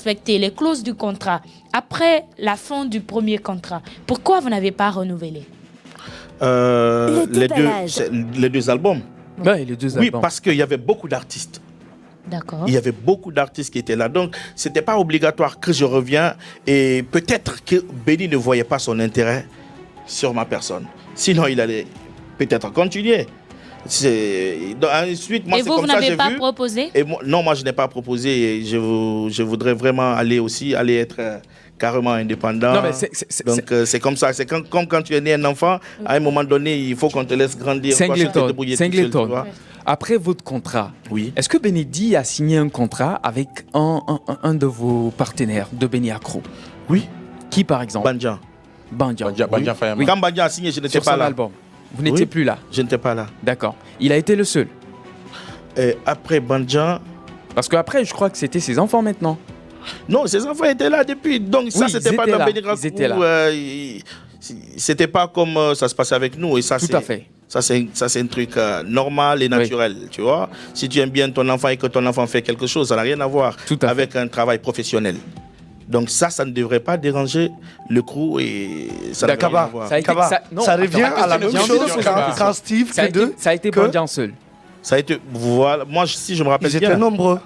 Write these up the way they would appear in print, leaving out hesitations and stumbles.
respecté les clauses du contrat après la fin du premier contrat, pourquoi vous n'avez pas renouvelé? Les deux albums. Ouais, les deux Oui, albums. parce qu'il y avait beaucoup d'artistes. D'accord. Il y avait beaucoup d'artistes qui étaient là. Donc, ce n'était pas obligatoire que je reviens. Et peut-être que Benny ne voyait pas son intérêt sur ma personne. Sinon, il allait peut-être continuer. Ensuite, moi, et vous n'avez pas proposé? Et moi, je n'ai pas proposé. Et je voudrais vraiment aller être carrément indépendant. Non, mais donc, c'est comme ça. C'est comme quand tu es né un enfant, à un moment donné, il faut qu'on te laisse grandir. Singleton. Après votre contrat, oui. Est-ce que Benny a signé un contrat avec un de vos partenaires de Benny Accro? Oui. Qui, par exemple? Bandia. Oui. Quand Bandia a signé, je n'étais pas son là. album. Vous n'étiez plus là? Je n'étais pas là. D'accord. Il a été le seul? Après Bandia... Parce qu'après, je crois que c'était ses enfants maintenant. Non, ses enfants étaient là depuis. Donc ça, c'était pas dans Benny Accro. Ils étaient là. C'était pas comme ça se passait avec nous. Et ça, tout à fait. Ça, c'est un truc normal et naturel, tu vois. Si tu aimes bien ton enfant et que ton enfant fait quelque chose, ça n'a rien à voir avec un travail professionnel. Donc ça ne devrait pas déranger le crew et ça n'a rien à voir. Ça revient à la même chose quand Steve, ça a été Bandia seul. Ça a été, voilà, moi, si je me rappelle bien... Ils étaient nombreux.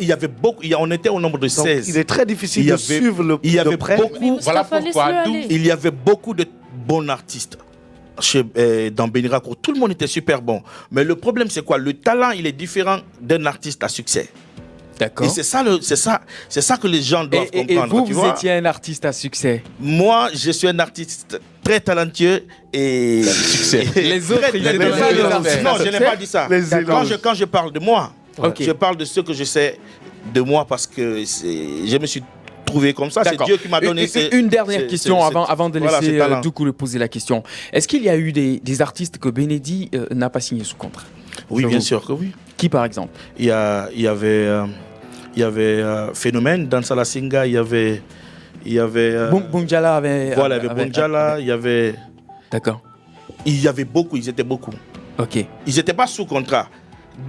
Il y avait beaucoup, on était au nombre de 16. Donc, il est très difficile de suivre le de près. Voilà pourquoi il y avait beaucoup de bons artistes dans Benny Accro. Tout le monde était super bon. Mais le problème, c'est quoi? Le talent, il est différent d'un artiste à succès. D'accord. Et c'est ça que les gens doivent comprendre. Et vous étiez un artiste à succès? Moi, je suis un artiste très talentueux et... succès. Les autres, non, je n'ai pas dit ça. Quand je parle de moi, je parle de ce que je sais de moi parce que je me suis trouvé comme ça. C'est Dieu qui m'a donné... Une dernière question avant de laisser Doucouré poser la question. Est-ce qu'il y a eu des artistes que Benny n'a pas signé sous contrat? Oui, bien sûr que oui. Qui, par exemple? Il y avait Phénomène, Dansa la Singa, il y avait Bunjala avait... Voilà, il y avait Bunjala, il y avait... D'accord. Il y avait beaucoup, ils étaient beaucoup. Ok. Ils n'étaient pas sous contrat.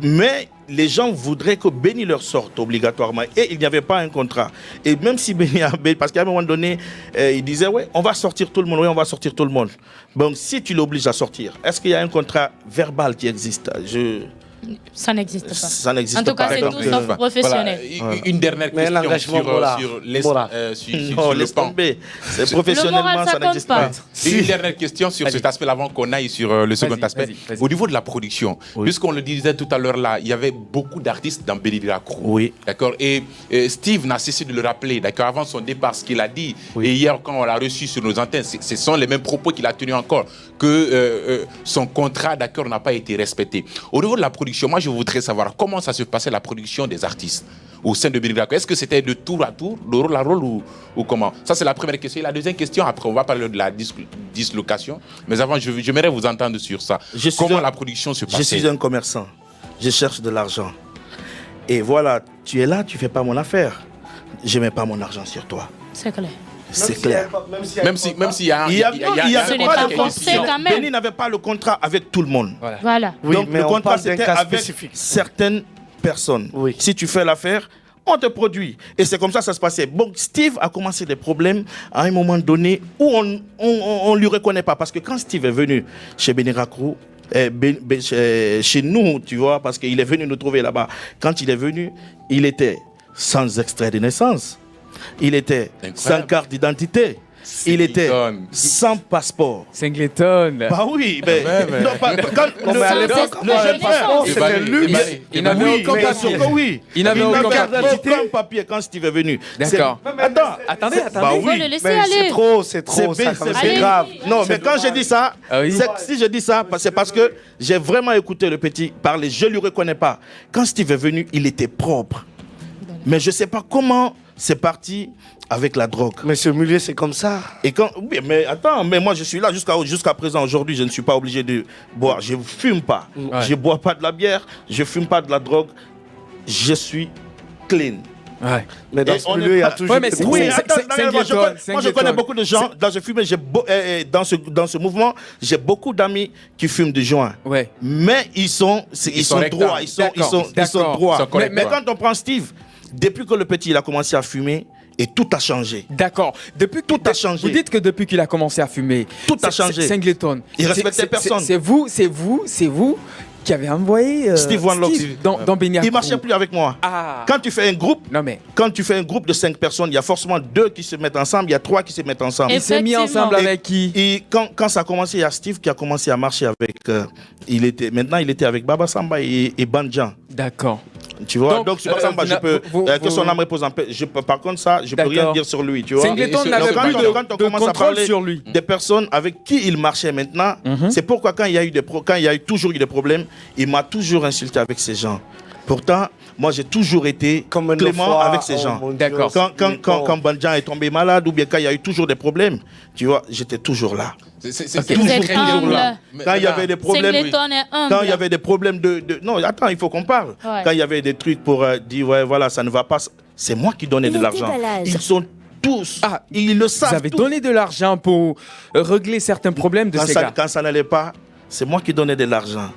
Mais les gens voudraient que Benny leur sorte obligatoirement. Et il n'y avait pas un contrat. Et même si Benny parce qu'à un moment donné, il disait, ouais, on va sortir tout le monde, oui, on va sortir tout le monde. Donc si tu l'obliges à sortir, est-ce qu'il y a un contrat verbal qui existe? Ça n'existe pas. Ça n'existe pas. En tout cas, c'est tout sauf professionnel. Voilà. Une dernière question sur le pan. C'est professionnellement, ça n'existe pas. Une dernière question sur cet aspect avant qu'on aille sur le second aspect. Au niveau de la production, puisqu'on le disait tout à l'heure là, il y avait beaucoup d'artistes dans Benny Accro. Oui. D'accord. Et Steve n'a cessé de le rappeler. D'accord. Avant son départ, ce qu'il a dit. Et hier, quand on l'a reçu sur nos antennes, ce sont les mêmes propos qu'il a tenus encore, que son contrat, d'accord, n'a pas été respecté. Au niveau de la production, moi, je voudrais savoir comment ça se passait la production des artistes au sein de Benny Accro. Est-ce que c'était de tour à tour, de rôle à rôle ou comment? Ça, c'est la première question. Et la deuxième question, après, on va parler de la dislocation. Mais avant, j'aimerais vous entendre sur ça. Comment la production se passait? Je suis un commerçant. Je cherche de l'argent. Et voilà, tu es là, tu ne fais pas mon affaire. Je ne mets pas mon argent sur toi. C'est clair. C'est clair. Même s'il y a un... Benny n'avait pas le contrat avec tout le monde. Voilà. Donc le contrat c'était avec certaines personnes. Si tu fais l'affaire, on te produit. Et c'est comme ça que ça se passait. Bon, Steve a commencé des problèmes à un moment donné où on ne lui reconnaît pas. Parce que quand Steve est venu chez Benny Accro, chez nous, tu vois, parce qu'il est venu nous trouver là-bas. Quand il est venu, il était sans extrait de naissance. Il était sans carte d'identité. Il était sans passeport. Singleton. Bah oui, mais non, le jeune frère, c'était luxe. Il n'avait aucun papier. Oui, il n'avait aucun papier quand Steve est venu. D'accord. Attendez. Bah oui, le laisser aller. C'est trop, c'est grave. Non, mais quand je dis ça, si je dis ça, c'est parce que j'ai vraiment écouté le petit parler. Je ne lui reconnais pas. Quand Steve est venu, il était propre. Mais je ne sais pas comment c'est parti avec la drogue. Monsieur Mullier, c'est comme ça. Et quand, oui, mais attends, mais moi je suis là jusqu'à présent. Aujourd'hui, je ne suis pas obligé de boire. Je ne fume pas. Je ne bois pas de la bière. Je ne fume pas de la drogue. Je suis clean. Ouais. Mais dans ce milieu, il y a toujours... Moi, je connais beaucoup de gens. Dans ce mouvement, j'ai beaucoup d'amis qui fument du joint. Ouais. Mais ils sont droits. Ils sont droits. Mais quand on prend Steve, Depuis que le petit il a commencé à fumer, et tout a changé. D'accord. Tout a changé. Vous dites que depuis qu'il a commencé à fumer, tout a changé. Singleton. Il respectait personne. C'est vous qui avez envoyé Steve One Locks dans Beniakou. Il marchait plus avec moi. Quand tu fais un groupe, quand tu fais un groupe de 5 personnes, il y a forcément 2 qui se mettent ensemble, il y a 3 qui se mettent ensemble. Il s'est mis ensemble avec qui? Et quand ça a commencé, il y a Steve qui a commencé à marcher avec. Maintenant, il était avec Baba Samba et Bandjan. D'accord. Tu vois, donc Baba Samba, je peux que son âme repose en paix. Par contre, ça, je peux rien dire sur lui. Tu vois. Singleton n'avait plus quand on commence à parler sur lui. Des personnes avec qui il marchait maintenant, c'est pourquoi quand il y a toujours eu des problèmes, il m'a toujours insulté avec ces gens. Pourtant, moi, j'ai toujours été clément avec ces gens. D'accord. Quand Bandjan est tombé malade ou bien quand il y a eu toujours des problèmes, tu vois, j'étais toujours là. C'est toujours là. Quand il y avait des problèmes, quand il y avait des problèmes non, attends, il faut qu'on parle. Ouais. Quand il y avait des trucs pour dire ouais, voilà, ça ne va pas, c'est moi qui donnais de l'argent. Ils sont tous, ils le savent. Vous avez donné de l'argent pour régler certains problèmes de ces gars. Quand ça n'allait pas, c'est moi qui donnais de l'argent.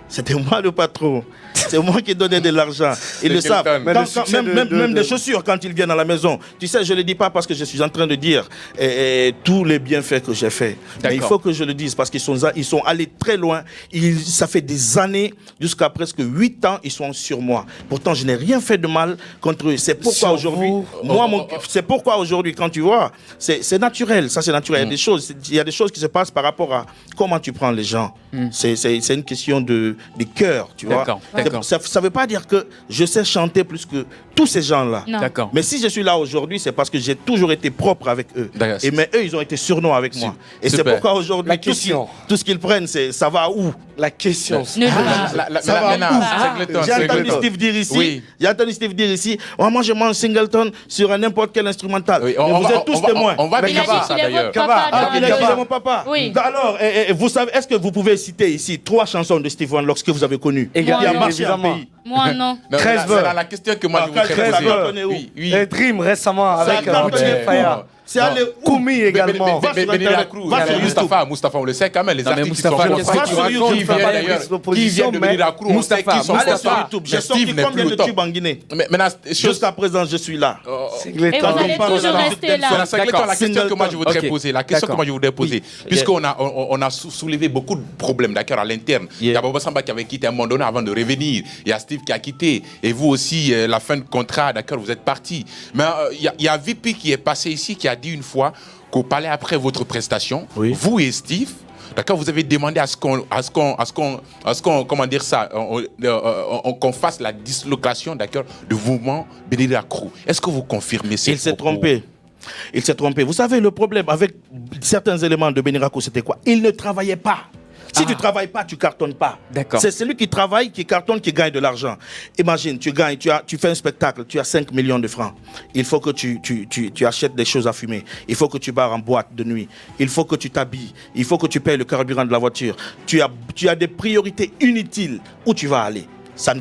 C'était moi le patron. C'est moi qui donnais de l'argent. Ils le savent. Même des chaussures quand ils viennent à la maison. Tu sais, je ne le dis pas parce que je suis en train de dire tous les bienfaits que j'ai faits. Mais il faut que je le dise parce qu'ils sont allés très loin. Ça fait des années, jusqu'à presque 8 ans, ils sont sur moi. Pourtant, je n'ai rien fait de mal contre eux. C'est pourquoi aujourd'hui, c'est pourquoi aujourd'hui, quand tu vois, c'est naturel. Ça, c'est naturel. Il y a des choses qui se passent par rapport à comment tu prends les gens. C'est une question de cœur, tu vois. Ça ne veut pas dire que je sais chanter plus que tous ces gens-là. Mais si je suis là aujourd'hui, c'est parce que j'ai toujours été propre avec eux. Mais eux, ils ont été surnoms avec moi. Et c'est pourquoi aujourd'hui, tout ce qu'ils prennent, ça va où? La question. Ça va où? J'ai entendu Steve dire ici, moi je mange Singleton sur n'importe quel instrumental. Mais vous êtes tous témoins. On va vérifier ça d'ailleurs. Il a dit mon papa. Alors, vous savez, est-ce que vous pouvez citer ici 3 chansons de Steve One Locks que vous avez connues? Évidemment. Moi, non. 13 C'est la question que moi je voudrais poser. Et Dream récemment avec Boucher Faya. C'est allé Koumi également. Moustapha, on le sait quand même. Les artistes qui sont qui viennent de Beniracrou, on sait qui sont sur YouTube. J'ai sorti combien de tubes en Guinée? Jusqu'à présent, je suis là. Et vous allez toujours rester là. La question que moi je voudrais poser, puisqu'on a soulevé beaucoup de problèmes d'accord à l'interne. Il y a Baba Samba qui avait quitté à un moment donné avant de revenir. Il y a Steve qui a quitté. Et vous aussi, la fin de contrat, d'accord, vous êtes parti. Mais il y a VP qui est passé ici, qui a dit une fois qu'au palais après votre prestation, vous et Steve, d'accord, vous avez demandé à ce qu'on comment dire ça, qu'on fasse la dislocation, d'accord, de mouvement Beniracrou. Est-ce que vous confirmez ça? Il s'est trompé. Vous savez, le problème avec certains éléments de Beniracrou, c'était quoi? Il ne travaillait pas. Si tu ne travailles pas, tu ne cartonnes pas. C'est celui qui travaille, qui cartonne, qui gagne de l'argent. Imagine, tu fais un spectacle, tu as 5 millions de francs. Il faut que tu achètes des choses à fumer. Il faut que tu barres en boîte de nuit. Il faut que tu t'habilles. Il faut que tu payes le carburant de la voiture. Tu as des priorités inutiles. Où tu vas aller? Ça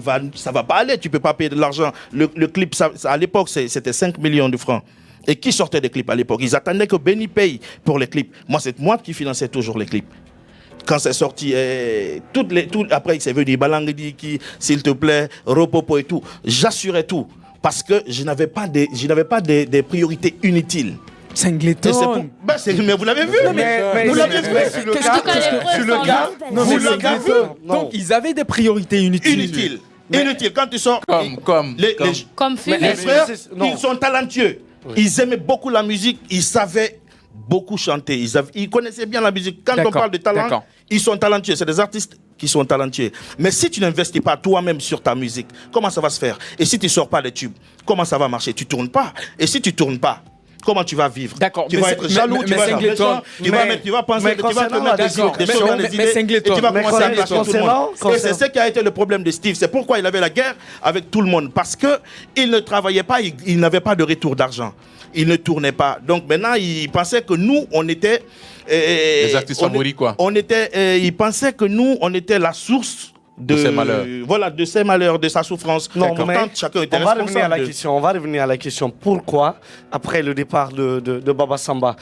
va pas aller. Tu ne peux pas payer de l'argent. Le clip, à l'époque, c'était 5 millions de francs. Et qui sortait des clips à l'époque? Ils attendaient que Benny paye pour les clips. Moi, c'est moi qui finançais toujours les clips. Quand c'est sorti, après, c'est venu Balangidi, s'il te plaît, Ropopo et tout. J'assurais tout. Parce que je n'avais pas des priorités inutiles. Singleton. Mais vous l'avez vu. Vous l'avez vu. Vous l'avez vu. Donc, ils avaient des priorités inutiles. Inutiles. Quand tu sors. Comme les frères, ils sont talentueux. Ils aimaient beaucoup la musique. Ils savaient beaucoup chanter. Ils connaissaient bien la musique. Quand on parle de talent, ils sont talentueux. C'est des artistes qui sont talentueux. Mais si tu n'investis pas toi-même sur ta musique, comment ça va se faire? Et si tu ne sors pas des tubes, comment ça va marcher? Tu ne tournes pas. Et si tu ne tournes pas, comment tu vas vivre? Tu vas être jaloux, tu vas être méchant, tu vas penser, tu vas te mettre des choses dans les idées et tu vas commencer à clasher tout le monde. Et c'est ce qui a été le problème de Steve. C'est pourquoi il avait la guerre avec tout le monde. Parce qu'il ne travaillait pas, il n'avait pas de retour d'argent. Il ne tournait pas. Donc maintenant, il pensait que nous, on était... les artistes favoris, quoi. Il pensait que nous, on était la source de ses malheurs. Voilà, de ses malheurs, de sa souffrance. Non, mais chacun était responsable. On va revenir à la question. Pourquoi, après le départ de Baba Samba,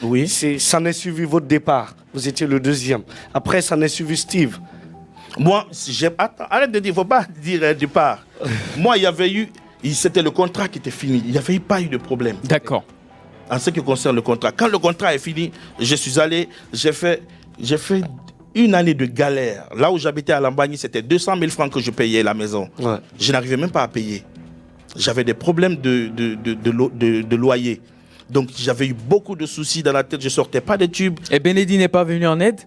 ça n'est suivi votre départ? Vous étiez le deuxième. Après, ça n'est suivi Steve. Moi, attends, arrête de dire, il ne faut pas dire départ. Moi, il y avait eu C'était le contrat qui était fini. Il n'y avait pas eu de problème. D'accord. En ce qui concerne le contrat. Quand le contrat est fini, je suis allé, j'ai fait une année de galère. Là où j'habitais à Lambagny, c'était 200 000 francs que je payais la maison. Ouais. Je n'arrivais même pas à payer. J'avais des problèmes de loyer. Donc j'avais eu beaucoup de soucis dans la tête. Je ne sortais pas des tubes. Et Benedi n'est pas venu en aide?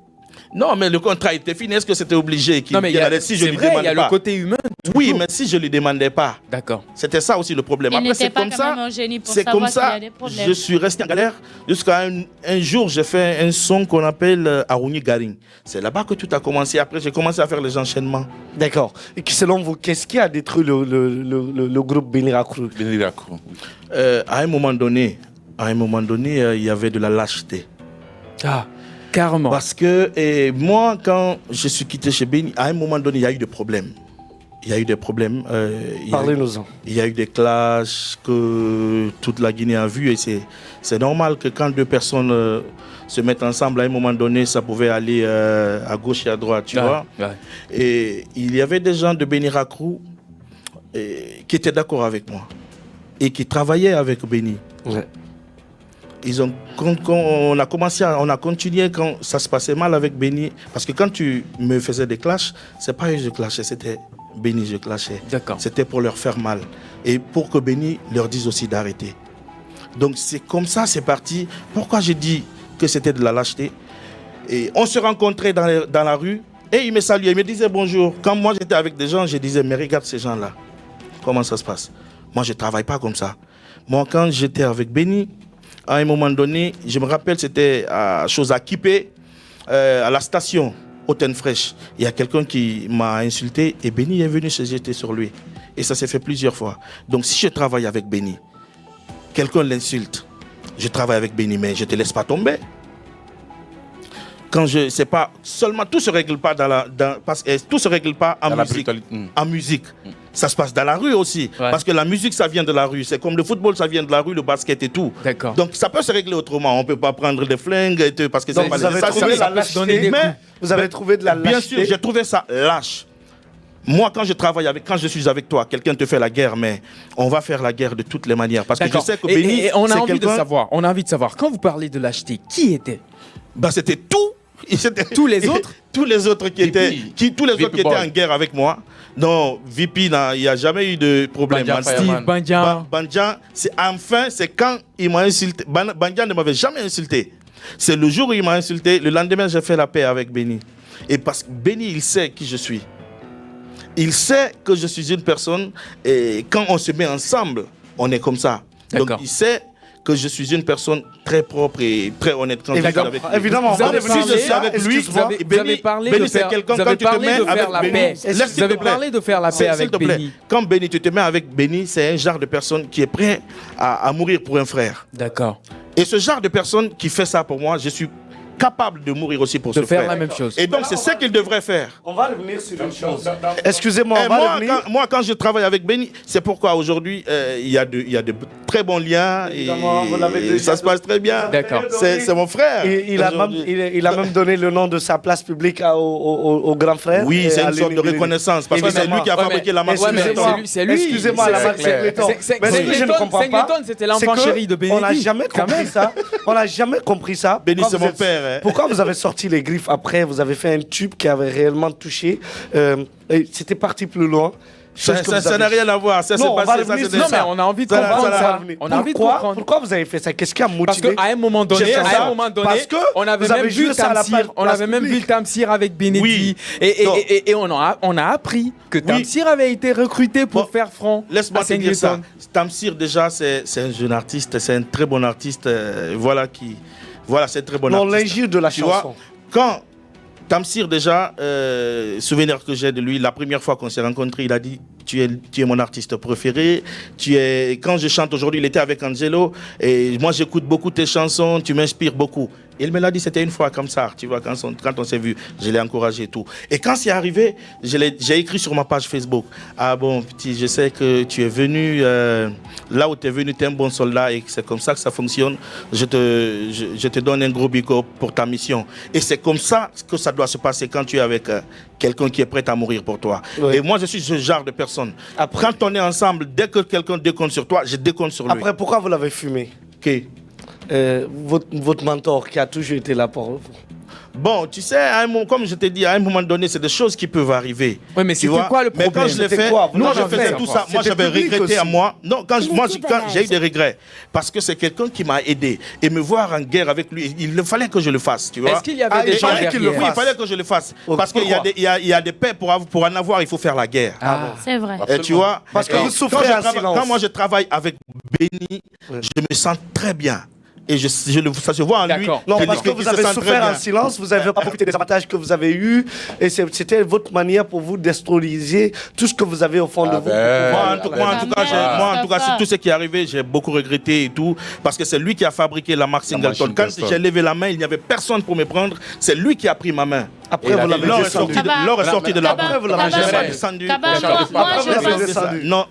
Non, mais le contrat était fini. Est-ce que c'était obligé qu'il allait si je lui demandais pas? Il y a le côté humain. Toujours. Oui, mais si je ne lui demandais pas. D'accord. C'était ça aussi le problème. Après, c'est comme ça. C'est comme ça. Je suis resté en galère jusqu'à un jour, j'ai fait un son qu'on appelle Arouni Garing. C'est là-bas que tout a commencé. Après, j'ai commencé à faire les enchaînements. D'accord. Et selon vous, qu'est-ce qui a détruit le groupe Béni Rakrou? À un moment donné, il y avait de la lâcheté. Ah. Carrément. Parce que moi, quand je suis quitté chez Béni, à un moment donné, il y a eu des problèmes. Parlez-nous-en. Il y a eu des clashs que toute la Guinée a vu. Et c'est normal que quand deux personnes se mettent ensemble, à un moment donné, ça pouvait aller à gauche et à droite, tu vois. Ouais. Et il y avait des gens de Béni Rakrou qui étaient d'accord avec moi et qui travaillaient avec Béni. Ouais. On a continué quand ça se passait mal avec Béni. Parce que quand tu me faisais des clashs, c'est pas eux que je clashais, c'était Béni je clashais. D'accord. C'était pour leur faire mal. Et pour que Béni leur dise aussi d'arrêter. Donc c'est comme ça, c'est parti. Pourquoi j'ai dit que c'était de la lâcheté? Et on se rencontrait dans la rue et il me saluait, il me disait bonjour. Quand moi j'étais avec des gens, je disais, mais regarde ces gens-là. Comment ça se passe? Moi je ne travaille pas comme ça. Moi quand j'étais avec Béni, à un moment donné, je me rappelle, c'était à Kipé, à la station Haute-Fraîche. Il y a quelqu'un qui m'a insulté et Béni est venu se jeter sur lui. Et ça s'est fait plusieurs fois. Donc si je travaille avec Béni, quelqu'un l'insulte, je travaille avec Béni, mais je ne te laisse pas tomber. C'est pas seulement, tout se règle pas tout se règle pas en musique. Ça se passe dans la rue aussi. Ouais. Parce que la musique, ça vient de la rue. C'est comme le football, ça vient de la rue, le basket et tout. D'accord. Donc ça peut se régler autrement. On ne peut pas prendre des flingues et tout, parce que donc, vous avez trouvé de la lâcheté. Bien sûr, j'ai trouvé ça lâche. Moi, quand je suis avec toi, quelqu'un te fait la guerre, mais on va faire la guerre de toutes les manières. Parce que je sais que Béni, et on a envie de savoir, quand vous parlez de lâcheté, qui était? C'était tout. Tous les autres tous les autres qui étaient en guerre avec moi. Non, VP, il n'y a jamais eu de problème. Steve Bandian, c'est quand il m'a insulté. Bandian ne m'avait jamais insulté. C'est le jour où il m'a insulté. Le lendemain, j'ai fait la paix avec Béni. Et parce que Béni, il sait qui je suis. Il sait que je suis une personne. Et quand on se met ensemble, on est comme ça. Donc, il sait que je suis une personne très propre et très honnête. Évidemment, si je suis avec lui, vous avez parlé de faire la paix. Vous avez parlé de faire la paix avec Béni. Quand Béni, tu te mets avec Béni, c'est un genre de personne qui est prêt à mourir pour un frère. D'accord. Et ce genre de personne qui fait ça pour moi, je suis capable de mourir aussi pour ce frère. De faire la même chose. Et donc, c'est ce qu'il devrait faire. On va revenir sur une chose. Excusez-moi, moi, quand je travaille avec Béni, c'est pourquoi aujourd'hui, il y a de très bons liens. Et ça se passe très bien. D'accord. C'est mon frère. Il a même donné le nom de sa place publique au grand frère. Oui, c'est une sorte de reconnaissance. Parce que c'est lui qui a fabriqué la marque C'est lui. Excusez-moi, la marque Singleton. Mais ce que je ne comprends pas, c'était l'enfant chéri de Béni. On n'a jamais compris ça. On n'a jamais compris ça. Béni, c'est mon père. Pourquoi vous avez sorti les griffes après? Vous avez fait un tube qui avait réellement touché. C'était parti plus loin. Ça n'a rien à voir. Ça s'est passé. Non, mais on a envie de comprendre ça. On a envie de comprendre. Pourquoi vous avez fait ça? Qu'est-ce qui a motivé? Parce qu'à un moment donné, on avait même vu Tamsir avec Benedi. Et on a appris que Tamsir avait été recruté pour faire front. Laisse-moi te dire ça. Tamsir, déjà, c'est un jeune artiste. C'est un très bon artiste. Voilà, c'est un très bon artiste. L'injure de la chanson. Quand Tamsir, déjà, souvenir que j'ai de lui, la première fois qu'on s'est rencontrés, il a dit tu es mon artiste préféré. Quand je chante aujourd'hui, il était avec Angelo, et moi j'écoute beaucoup tes chansons, tu m'inspires beaucoup. Il me l'a dit, c'était une fois comme ça, tu vois, quand on s'est vu, je l'ai encouragé et tout. Et quand c'est arrivé, j'ai écrit sur ma page Facebook, ah bon, petit, je sais que tu es venu, là où tu es venu, tu es un bon soldat et c'est comme ça que ça fonctionne. Je te donne un gros big up pour ta mission. Et c'est comme ça que ça doit se passer quand tu es avec quelqu'un qui est prêt à mourir pour toi. Oui. Et moi, je suis ce genre de personne personne. Après, quand on est ensemble, dès que quelqu'un décompte sur toi, je décompte sur lui. Après, pourquoi vous l'avez fumé? Votre mentor qui a toujours été là pour vous. Bon, tu sais, comme je t'ai dit, à un moment donné, c'est des choses qui peuvent arriver. Oui, mais c'était quoi le problème? Mais quand je l'ai fait, moi je faisais tout ça. Moi j'avais regretté à moi. Non, quand j'ai eu des regrets. Parce que c'est quelqu'un qui m'a aidé. Et me voir en guerre avec lui, il fallait que je le fasse. Tu vois. Est-ce qu'il y avait des gens derrière? Oui, il fallait que je le fasse. Parce qu'il y a des paix, pour en avoir, il faut faire la guerre. C'est vrai. Et tu vois, parce que vous souffrez en silence. Quand moi je travaille avec Béni, je me sens très bien. Et ça se voit en lui. Non, parce que vous avez souffert en silence, vous avez profité des avantages que vous avez eus, et c'était votre manière pour vous d'extérioriser tout ce que vous avez au fond de vous. Moi, en tout cas, c'est tout ce qui est arrivé, j'ai beaucoup regretté et tout, parce que c'est lui qui a fabriqué la marque Singleton. Quand j'ai levé la main, il n'y avait personne pour me prendre, c'est lui qui a pris ma main. Après, vous l'avez descendu. L'or est sorti de la main. Après, vous l'avez descendu. Non.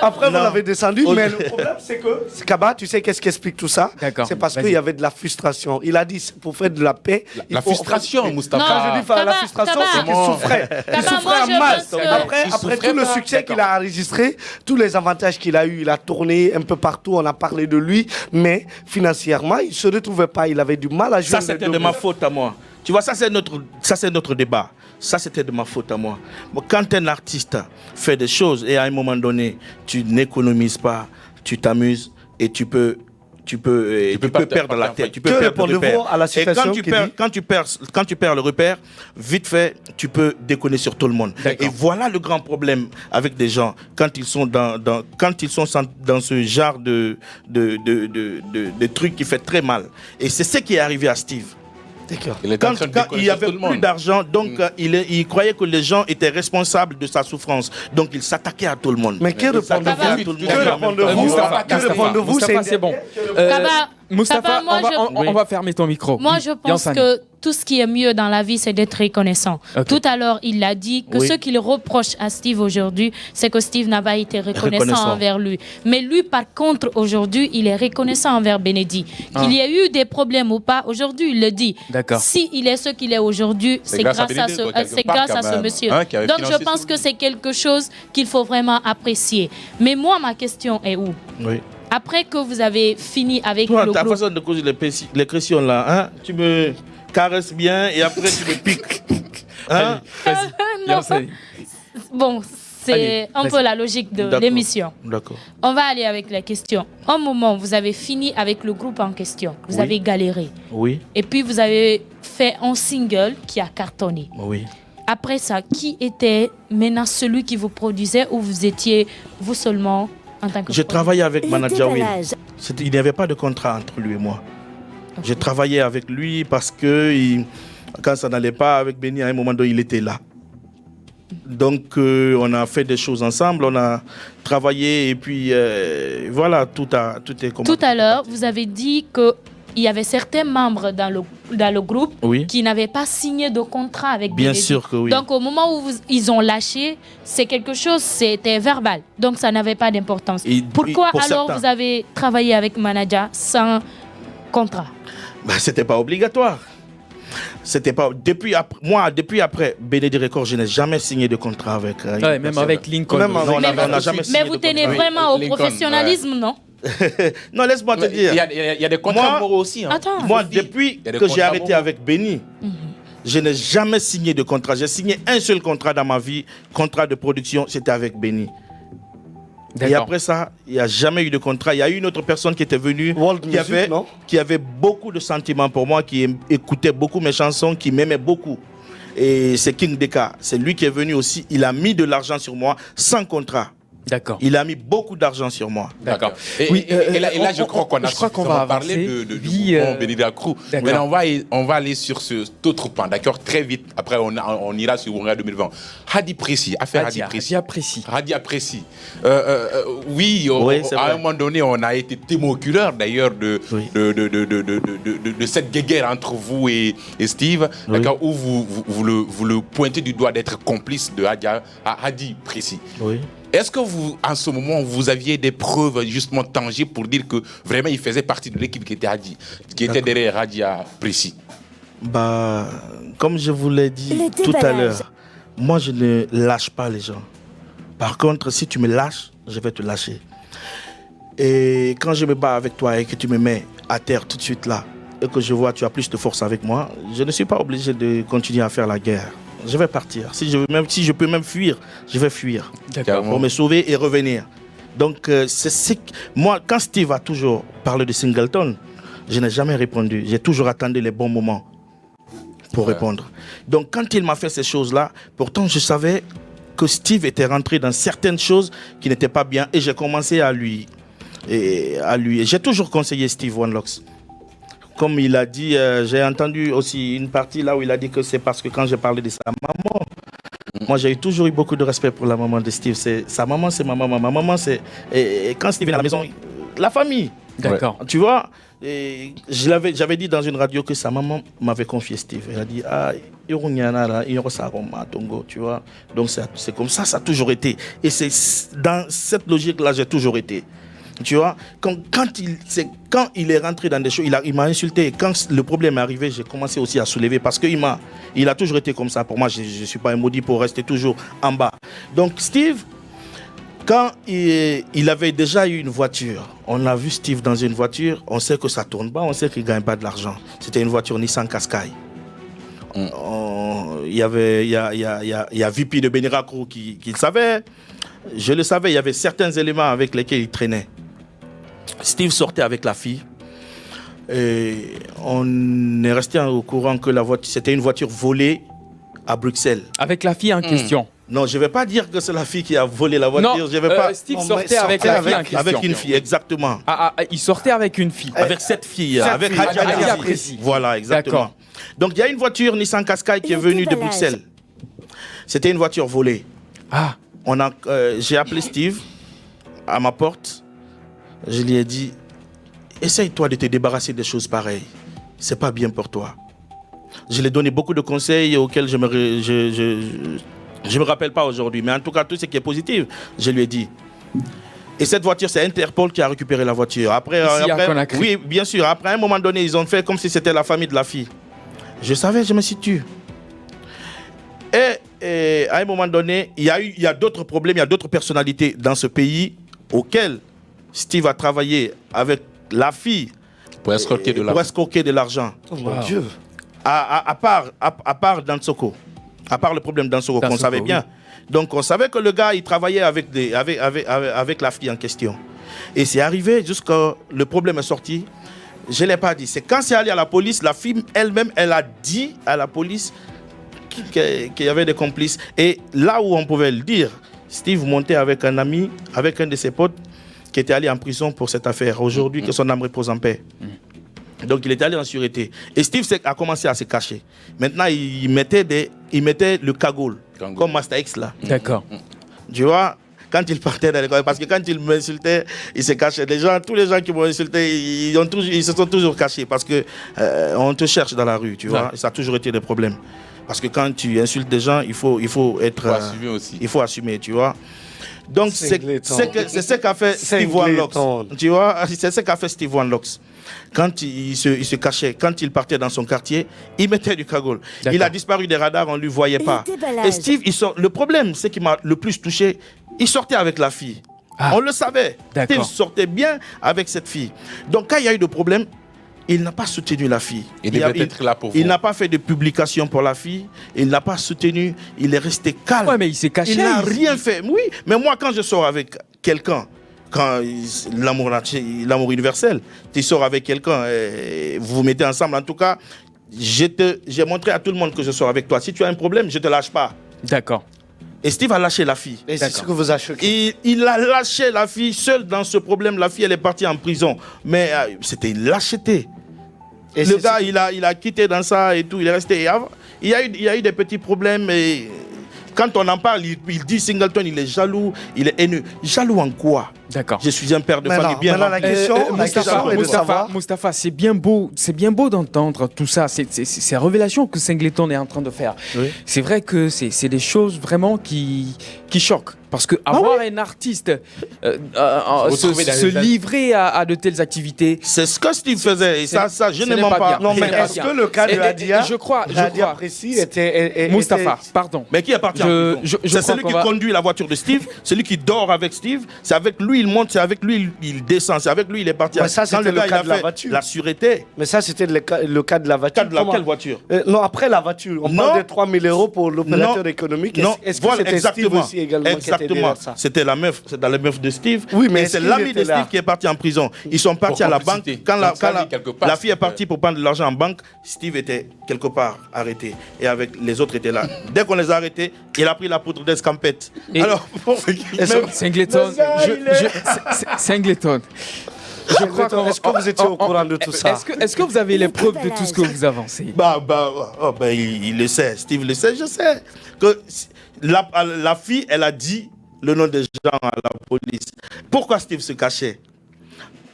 Après, vous l'avez descendu, mais le problème, c'est que Kaba, tu sais qu'est-ce qui explique tout ça? C'est parce qu'il y avait de la frustration. Il a dit, pour faire de la paix... La frustration, Moustapha. Quand je dis la frustration, c'est qu'il souffrait. Il souffrait en masse. Après tout le succès qu'il a enregistré, tous les avantages qu'il a eu, il a tourné un peu partout, on a parlé de lui, mais financièrement, il ne se retrouvait pas. Il avait du mal à jouer. Ça, c'était de ma faute à moi. Tu vois, ça c'est notre débat. Ça, c'était de ma faute à moi. Bon, quand un artiste fait des choses et à un moment donné, tu n'économises pas, tu t'amuses et tu peux perdre la tête. Tu peux perdre le repère. À la situation et quand tu perds le repère, vite fait, tu peux déconner sur tout le monde. Et voilà le grand problème avec des gens quand ils sont dans ce genre de trucs qui fait très mal. Et c'est ce qui est arrivé à Steve. Quand il n'y avait plus d'argent, donc il croyait que les gens étaient responsables de sa souffrance. Donc il s'attaquait à tout le monde. Mais que répondez-vous? C'est bon. Moustapha, on va fermer ton micro. Moi, je pense que tout ce qui est mieux dans la vie, c'est d'être reconnaissant. Tout à l'heure, il a dit que ce qu'il reproche à Steve aujourd'hui, c'est que Steve n'a pas été reconnaissant envers lui. Mais lui, par contre, aujourd'hui, il est reconnaissant envers Benedi. Qu'il y a eu des problèmes ou pas, aujourd'hui, il le dit. S'il est ce qu'il est aujourd'hui, c'est grâce à ce monsieur. Donc, je pense que c'est quelque chose qu'il faut vraiment apprécier. Mais moi, ma question est où? Après que vous avez fini avec le groupe... ta façon de causer les questions là, hein? Tu me caresses bien et après tu me piques. Hein? Bon, c'est un peu la logique de l'émission. D'accord. On va aller avec la question. Un moment, vous avez fini avec le groupe en question. Vous avez galéré. Oui. Et puis vous avez fait un single qui a cartonné. Oui. Après ça, qui était maintenant celui qui vous produisait ou vous étiez vous seulement? J'ai travaillé avec Manadjaoui. Il n'y avait pas de contrat entre lui et moi. J'ai travaillé avec lui parce que quand ça n'allait pas avec Béni, à un moment donné, il était là. Donc, on a fait des choses ensemble, on a travaillé et puis voilà, tout est comme... Tout à l'heure, vous avez dit qu'il y avait certains membres dans le groupe qui n'avaient pas signé de contrat avec Benedi. Bien sûr que oui. Donc, au moment où ils ont lâché, c'est quelque chose, c'était verbal. Donc, ça n'avait pas d'importance. Pourquoi alors vous avez travaillé avec Manadja sans contrat? C'était pas obligatoire. C'était pas depuis après Benedi Records, je n'ai jamais signé de contrat avec même avec Lincoln. On n'a jamais signé. Mais vous tenez vraiment au professionnalisme, non? Non, laisse-moi te dire. Il y a des contrats moraux aussi. Attends. Moi, depuis que j'ai arrêté avec Béni, je n'ai jamais signé de contrat. J'ai signé un seul contrat dans ma vie, contrat de production, c'était avec Béni. Et après ça, il n'y a jamais eu de contrat. Il y a eu une autre personne qui était venue, qui avait beaucoup de sentiments pour moi, qui écoutait beaucoup mes chansons, qui m'aimait beaucoup. Et c'est King Deka. C'est lui qui est venu aussi. Il a mis de l'argent sur moi sans contrat. D'accord. Il a mis beaucoup d'argent sur moi. D'accord. Et là, je crois qu'on va parler de Benedi Crew. Maintenant, on va aller sur cet autre point, d'accord, très vite. Après, on ira sur Ouria 2020. Hadi Précis, affaire Hadi Précis. Hadi Précis. Oui, à un moment donné, on a été témoin oculaire d'ailleurs de cette guéguerre entre vous et Steve, d'accord, où vous le pointez du doigt d'être complice de Hadi Précis. Oui. Est-ce que vous, en ce moment, vous aviez des preuves justement tangibles pour dire que vraiment il faisait partie de l'équipe qui était derrière Hadi Précis? Comme je vous l'ai dit tout à l'heure, moi je ne lâche pas les gens. Par contre, si tu me lâches, je vais te lâcher. Et quand je me bats avec toi et que tu me mets à terre tout de suite là, et que je vois que tu as plus de force avec moi, je ne suis pas obligé de continuer à faire la guerre. Je vais partir. Si je peux même fuir, je vais fuir. Pour me sauver et revenir. Donc, moi, quand Steve a toujours parlé de Singleton, je n'ai jamais répondu. J'ai toujours attendu les bons moments pour répondre. Donc, quand il m'a fait ces choses-là, pourtant, je savais que Steve était rentré dans certaines choses qui n'étaient pas bien et j'ai commencé à lui. Et j'ai toujours conseillé Steve One Locks. Comme il a dit, j'ai entendu aussi une partie là où il a dit que c'est parce que quand j'ai parlé de sa maman, moi j'ai toujours eu beaucoup de respect pour la maman de Steve. Sa maman, c'est ma maman. Ma maman, c'est... Et quand Steve vient à la maison, la famille. D'accord. Tu vois, j'avais dit dans une radio que sa maman m'avait confié Steve. Elle a dit, tu vois. Donc c'est comme ça, ça a toujours été. Et c'est dans cette logique-là, j'ai toujours été. Tu vois, quand il est rentré dans des choses, il m'a insulté. Et quand le problème est arrivé, j'ai commencé aussi à soulever parce qu'il a toujours été comme ça. Pour moi, je ne suis pas un maudit pour rester toujours en bas. Donc Steve, quand il avait déjà eu une voiture, on a vu Steve dans une voiture, on sait que ça tourne pas, on sait qu'il ne gagne pas de l'argent. C'était une voiture Nissan Qashqai. Il y a VP de Beniraco qui le savait. Je le savais, il y avait certains éléments avec lesquels il traînait. Steve sortait avec la fille. Et on est resté au courant que la voiture, c'était une voiture volée à Bruxelles. Avec la fille en question. Non, je ne vais pas dire que c'est la fille qui a volé la voiture. Non, je vais pas... Steve sortait avec la fille en question. Avec une fille, exactement. Il sortait avec une fille. Avec cette fille, avec Hadja Précis. Voilà, exactement. D'accord. Donc il y a une voiture Nissan Qashqai qui est venue de Bruxelles. C'était une voiture volée. J'ai appelé Steve à ma porte. Je lui ai dit, essaye-toi de te débarrasser des choses pareilles. C'est pas bien pour toi. Je lui ai donné beaucoup de conseils auxquels je me rappelle pas aujourd'hui. Mais en tout cas, tout ce qui est positif, je lui ai dit. Et cette voiture, c'est Interpol qui a récupéré la voiture. Après, oui, bien sûr. Après, à un moment donné, ils ont fait comme si c'était la famille de la fille. Je savais, je me situe. Et à un moment donné, il y a d'autres problèmes, il y a d'autres personnalités dans ce pays auxquelles Steve a travaillé avec la fille pour escroquer de l'argent. Oh mon Dieu. À part Dansoko. À part le problème Dansoko qu'on savait bien. Donc on savait que le gars, il travaillait avec la fille en question. Et c'est arrivé jusqu'à... Le problème est sorti. Je ne l'ai pas dit. C'est quand c'est allé à la police, la fille elle-même, elle a dit à la police qu'il y avait des complices. Et là où on pouvait le dire, Steve montait avec un ami, avec un de ses potes, qui était allé en prison pour cette affaire. Aujourd'hui, que son âme repose en paix. Donc, il était allé en sûreté. Et Steve a commencé à se cacher. Maintenant, il mettait le cagoule, comme Master X, là. D'accord. Tu vois, quand il partait dans l'école, parce que quand il m'insultait, il se cachait. Tous les gens qui m'ont insulté, ils se sont toujours cachés parce que on te cherche dans la rue, tu vois. Ça a toujours été des problèmes. Parce que quand tu insultes des gens, il faut assumer aussi. Il faut assumer, tu vois. Donc, c'est ce qu'a fait Steve One Locks. Tu vois, c'est ce qu'a fait Steve One Locks. Quand il se cachait, quand il partait dans son quartier, il mettait du cagoule. Il a disparu des radars, on ne lui voyait pas. Et Steve, le problème, c'est qu'il m'a le plus touché, il sortait avec la fille. On le savait. Steve sortait bien avec cette fille. Donc, quand il y a eu des problèmes, il n'a pas soutenu la fille. Il devait être là pour vous. Il n'a pas fait de publication pour la fille. Il n'a pas soutenu. Il est resté calme. Ouais, mais il s'est caché. Il n'a rien fait. Oui, mais moi, quand je sors avec quelqu'un, quand l'amour universel, tu sors avec quelqu'un, vous vous mettez ensemble. En tout cas, j'ai montré à tout le monde que je sors avec toi. Si tu as un problème, je ne te lâche pas. D'accord. Et Steve a lâché la fille. Et c'est ce que vous a choqué. Il a lâché la fille seule dans ce problème. La fille, elle est partie en prison. Mais c'était une lâcheté. Et le gars, il a quitté dans ça et tout. Il est resté. Il y a eu des petits problèmes. Et quand on en parle, il dit Singleton, il est jaloux, il est haineux. Jaloux en quoi? D'accord. Je suis un père de famille bien rempli. La question, Moustapha, c'est bien beau d'entendre tout ça. C'est la révélation que Singleton est en train de faire. Oui. C'est vrai que c'est des choses vraiment qui choquent. Parce que avoir un artiste se livrer à de telles activités, c'est ce que Steve faisait. Et ça, je ne mens pas. Non, mais est-ce que le cas de Hadia, je crois précis était Moustapha, pardon. Mais qui est parti en prison? C'est celui qui conduit la voiture de Steve, celui qui dort avec Steve. C'est avec lui il monte, c'est avec lui il descend, c'est avec lui il est parti. Mais ça, c'était le cas de la voiture. La sûreté. Mais ça, c'était le cas de la voiture. Quelle voiture? Non, après la voiture. On parle de 3 000 € pour l'opérateur économique. Est-ce que c'était Steve aussi également? Exactement. C'était la meuf de Steve. Oui, mais c'est l'ami de Steve qui est parti en prison. Ils sont partis à la banque. Quand la fille est partie pour prendre de l'argent en banque, Steve était quelque part arrêté. Et avec les autres étaient là. Dès qu'on les a arrêtés, il a pris la poudre d'escampette. Alors, Singleton. Singleton. Est-ce que vous étiez au courant de tout ça? Est-ce que vous avez les preuves de tout ce que vous avancez? Il le sait. Steve le sait, je sais. Que la fille, elle a dit le nom des gens à la police. Pourquoi Steve se cachait?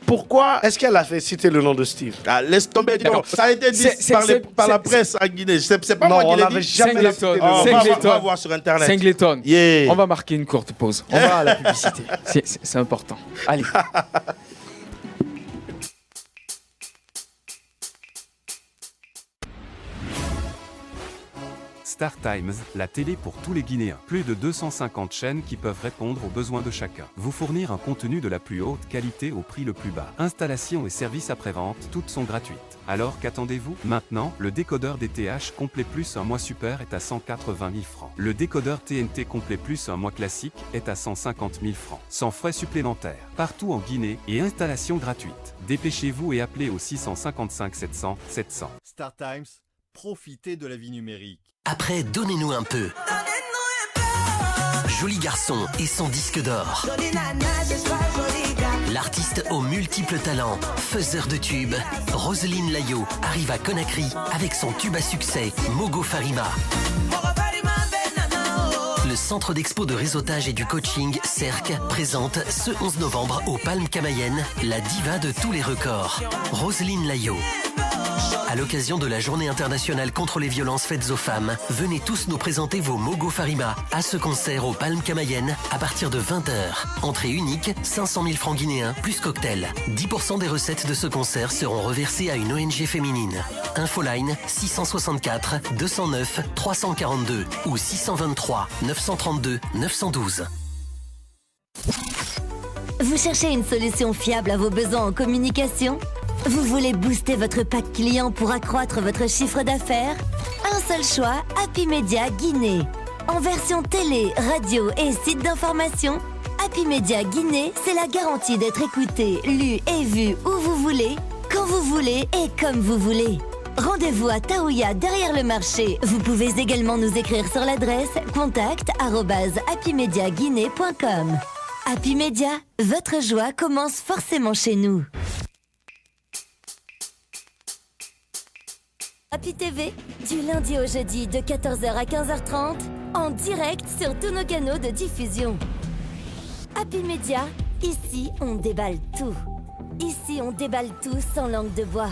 Pourquoi? Est-ce qu'elle a fait citer le nom de Steve? Laisse tomber. Ça a été dit par la presse à Guinée. C'est pas moi qui l'ai dit. Singleton. On va voir sur Internet. Singleton. On va marquer une courte pause. On va à la publicité. C'est important. Allez. Star Times, la télé pour tous les Guinéens. Plus de 250 chaînes qui peuvent répondre aux besoins de chacun. Vous fournir un contenu de la plus haute qualité au prix le plus bas. Installation et services après-vente, toutes sont gratuites. Alors qu'attendez-vous? Maintenant, le décodeur DTH Complet Plus un mois super est à 180 000 francs. Le décodeur TNT Complet Plus un mois classique est à 150 000 francs. Sans frais supplémentaires. Partout en Guinée et installation gratuite. Dépêchez-vous et appelez au 655 700 700. Star Times, profitez de la vie numérique. Après, donnez-nous un peu. Joli garçon et son disque d'or. L'artiste aux multiples talents, faiseur de tubes, Roselyne Layo arrive à Conakry avec son tube à succès, Mogo Farima. Le centre d'expo de réseautage et du coaching, CERC, présente ce 11 novembre au Palm Camayen, la diva de tous les records, Roselyne Layo. À l'occasion de la Journée internationale contre les violences faites aux femmes, venez tous nous présenter vos Mogo Farima à ce concert au Palm Camayen à partir de 20h. Entrée unique, 500 000 francs guinéens plus cocktail. 10% des recettes de ce concert seront reversées à une ONG féminine. Infoline 664 209 342 ou 623 932 912. Vous cherchez une solution fiable à vos besoins en communication ? Vous voulez booster votre pack client pour accroître votre chiffre d'affaires? Un seul choix, Happy Media Guinée. En version télé, radio et site d'information, Happy Media Guinée, c'est la garantie d'être écouté, lu et vu où vous voulez, quand vous voulez et comme vous voulez. Rendez-vous à Taouya derrière le marché. Vous pouvez également nous écrire sur l'adresse contact@happymediaguinée.com. Happy Media, votre joie commence forcément chez nous. Happy TV, du lundi au jeudi de 14h à 15h30, en direct sur tous nos canaux de diffusion. Happy Media, ici on déballe tout. Ici on déballe tout sans langue de bois.